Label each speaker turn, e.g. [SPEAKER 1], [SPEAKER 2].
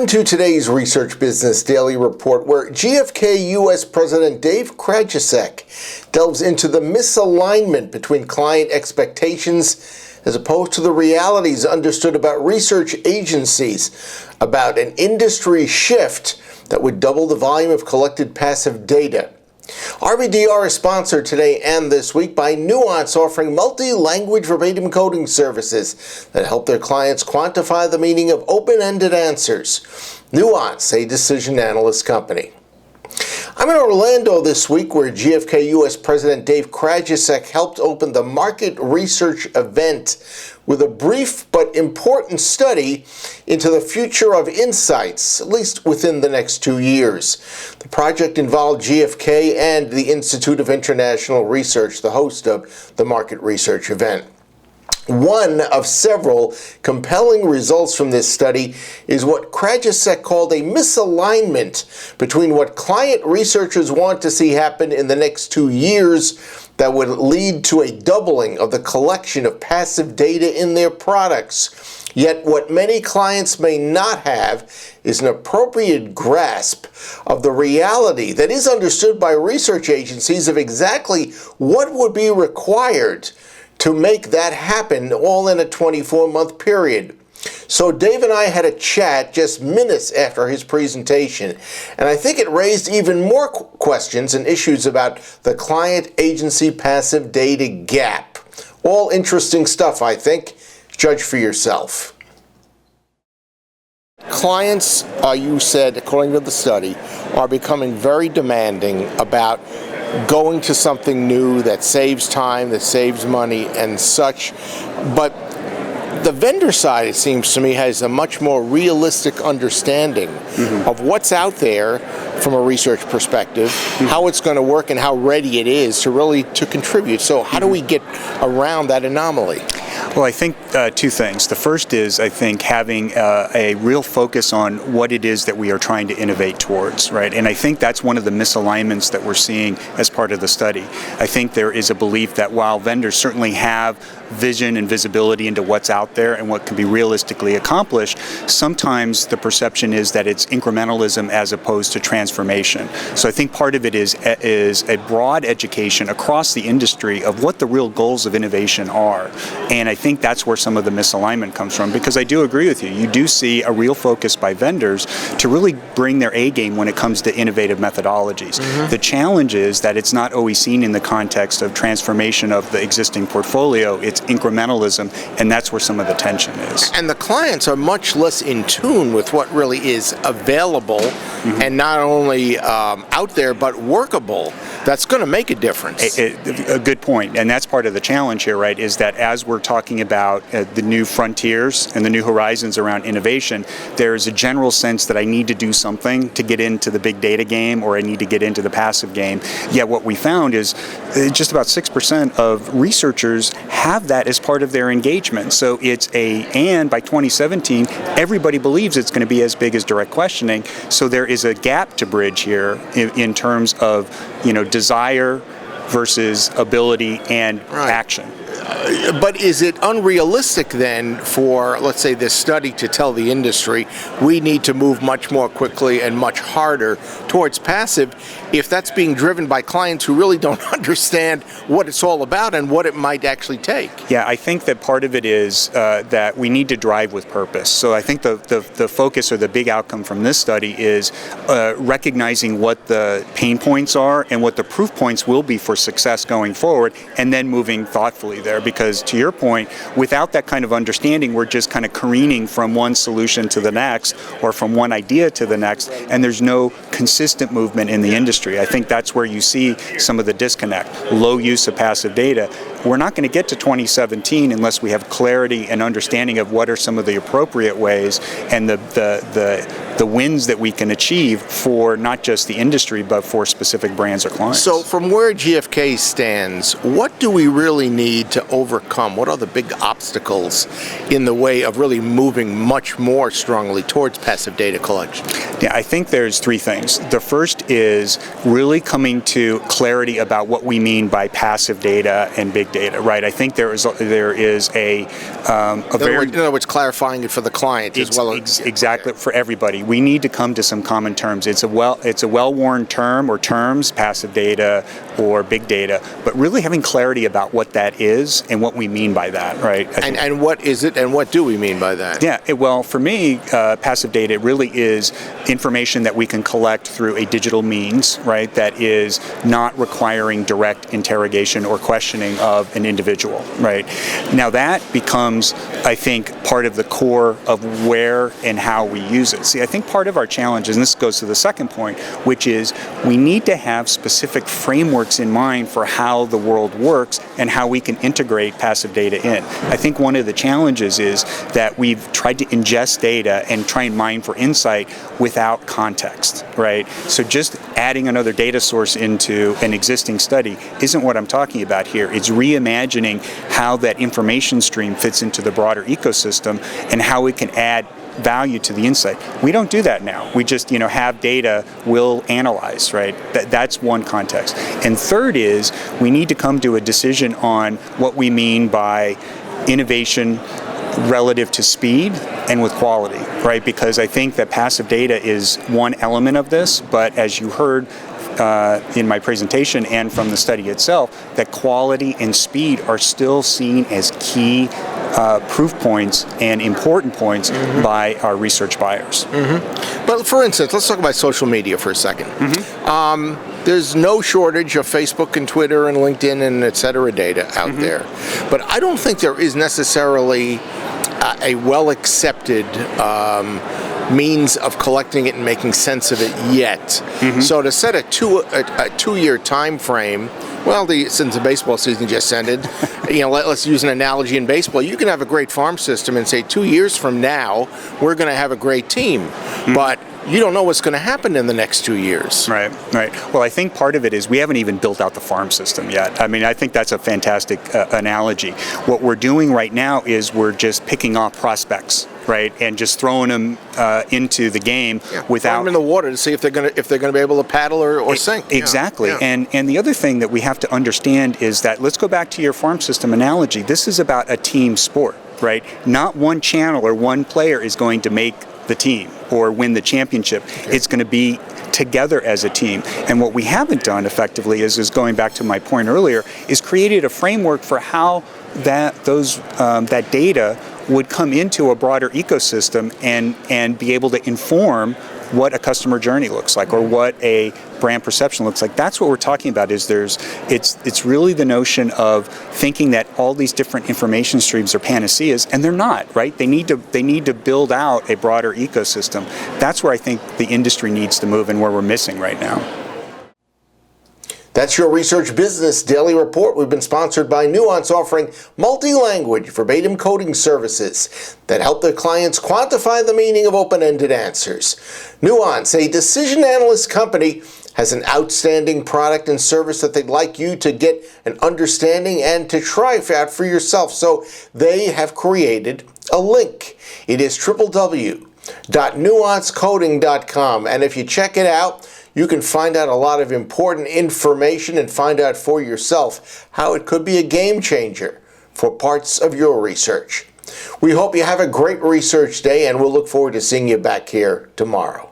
[SPEAKER 1] Welcome to today's Research Business Daily Report, where GfK U.S. President Dave Krajicek delves into the misalignment between client expectations as opposed to the realities understood about research agencies about an industry shift that would double the volume of collected passive data. RBDR is sponsored today and this week by Nuance, offering multi-language verbatim coding services that help their clients quantify the meaning of open-ended answers. Nuance, a decision analyst company. I'm in Orlando this week, where GfK U.S. President Dave Krajicek helped open the market research event with a brief but important study into the future of insights, at least within the next 2 years. The project involved GfK and the Institute of International Research, the host of the market research event. One of several compelling results from this study is what Krajicek called a misalignment between what client researchers want to see happen in the next 2 years that would lead to a doubling of the collection of passive data in their products. Yet what many clients may not have is an appropriate grasp of the reality that is understood by research agencies of exactly what would be required to make that happen, all in a 24-month period. So Dave and I had a chat just minutes after his presentation, and I think it raised even more questions and issues about the client-agency passive data gap. All interesting stuff, I think. Judge for yourself. Clients, you said, according to the study, are becoming very demanding about going to something new that saves time, that saves money, and such. But the vendor side, it seems to me, has a much more realistic understanding of what's out there from a research perspective, how it's going to work, and how ready it is to really to contribute. So how do we get around that anomaly?
[SPEAKER 2] Well, I think two things. The first is, I think, having a real focus on what it is that we are trying to innovate towards, right? And I think that's one of the misalignments that we're seeing as part of the study. I think there is a belief that while vendors certainly have vision and visibility into what's out there and what can be realistically accomplished, sometimes the perception is that it's incrementalism as opposed to transformation. So I think part of it is a broad education across the industry of what the real goals of innovation are. And I think that's where some of the misalignment comes from, because I do agree with you. You do see a real focus by vendors to really bring their A game when it comes to innovative methodologies. The challenge is that it's not always seen in the context of transformation of the existing portfolio. It's incrementalism, and that's where some of the tension is. And
[SPEAKER 1] the clients are much less in tune with what really is available and not only out there, but workable. That's going to make a difference.
[SPEAKER 2] A good point, and that's part of the challenge here, right, is that as we're talking about the new frontiers and the new horizons around innovation, there's a general sense that I need to do something to get into the big data game, or I need to get into the passive game. Yet what we found is just about 6% of researchers have that as part of their engagement. So and by 2017, everybody believes it's going to be as big as direct questioning. So there is a gap to bridge here in terms of, desire versus ability and action.
[SPEAKER 1] But is it unrealistic then for, let's say, this study to tell the industry we need to move much more quickly and much harder towards passive, if that's being driven by clients who really don't understand what it's all about and what it might actually take?
[SPEAKER 2] Yeah, I think that part of it is that we need to drive with purpose. So I think the focus or the big outcome from this study is recognizing what the pain points are and what the proof points will be for success going forward, and then moving thoughtfully there. Because to your point, without that kind of understanding, we're just kind of careening from one solution to the next, or from one idea to the next, and there's no consistent movement in the industry. I think that's where you see some of the disconnect. Low use of passive data. We're not going to get to 2017 unless we have clarity and understanding of what are some of the appropriate ways and the wins that we can achieve for not just the industry, but for specific brands or clients.
[SPEAKER 1] So from where GfK stands, what do we really need to overcome? What are the big obstacles in the way of really moving much more strongly towards passive data collection?
[SPEAKER 2] Yeah, I think there's three things. The first is really coming to clarity about what we mean by passive data and big big data, right? I think there is a very...
[SPEAKER 1] In other words, clarifying it for the client as well.
[SPEAKER 2] Exactly, for everybody. We need to come to some common terms. It's a well-worn term or terms, passive data or big data, but really having clarity about what that is and what we mean by that, right?
[SPEAKER 1] And what is it and what do we mean by that?
[SPEAKER 2] Yeah, well, for me, passive data really is information that we can collect through a digital means, right, that is not requiring direct interrogation or questioning of an individual, right? Now that becomes, I think, part of the core of where and how we use it. See, I think part of our challenge, and this goes to the second point, which is we need to have specific frameworks in mind for how the world works and how we can integrate passive data in. I think one of the challenges is that we've tried to ingest data and try and mine for insight without context, right? So just adding another data source into an existing study isn't what I'm talking about here. It's reimagining how that information stream fits into the broader ecosystem and how it can add value to the insight. We don't do that now. We just, have data we'll analyze, right? That's one context. And third is we need to come to a decision on what we mean by innovation relative to speed and with quality, right? Because I think that passive data is one element of this, but as you heard in my presentation and from the study itself, that quality and speed are still seen as key proof points and important points by our research buyers.
[SPEAKER 1] But for instance, let's talk about social media for a second. There's no shortage of Facebook and Twitter and LinkedIn and et cetera data out there. But I don't think there is necessarily a well-accepted means of collecting it and making sense of it yet. So to set a two-year time frame, well, since the baseball season just ended, let's use an analogy in baseball. You can have a great farm system and say 2 years from now, we're going to have a great team. But you don't know what's going to happen in the next 2 years.
[SPEAKER 2] Right. Well, I think part of it is we haven't even built out the farm system yet. I mean, I think that's a fantastic analogy. What we're doing right now is we're just picking off prospects, right, and just throwing them into the game without
[SPEAKER 1] throw them in the water to see if they're going to be able to paddle or sink.
[SPEAKER 2] Exactly. And the other thing that we have to understand is that, let's go back to your farm system analogy. This is about a team sport, right? Not one channel or one player is going to make the team or win the championship. It's going to be together as a team. And what we haven't done effectively is going back to my point earlier, is created a framework for how that data would come into a broader ecosystem and be able to inform what a customer journey looks like or what a brand perception looks like. That's what we're talking about. It's really the notion of thinking that all these different information streams are panaceas, and they're not, right? They need to build out a broader ecosystem. That's where I think the industry needs to move and where we're missing right now.
[SPEAKER 1] That's your Research Business Daily Report. We've been sponsored by Nuance, offering multi-language verbatim coding services that help their clients quantify the meaning of open-ended answers. Nuance, a decision analyst company, has an outstanding product and service that they'd like you to get an understanding and to try out for yourself. So they have created a link. It is www.nuancecoding.com. And if you check it out, you can find out a lot of important information and find out for yourself how it could be a game changer for parts of your research. We hope you have a great research day, and we'll look forward to seeing you back here tomorrow.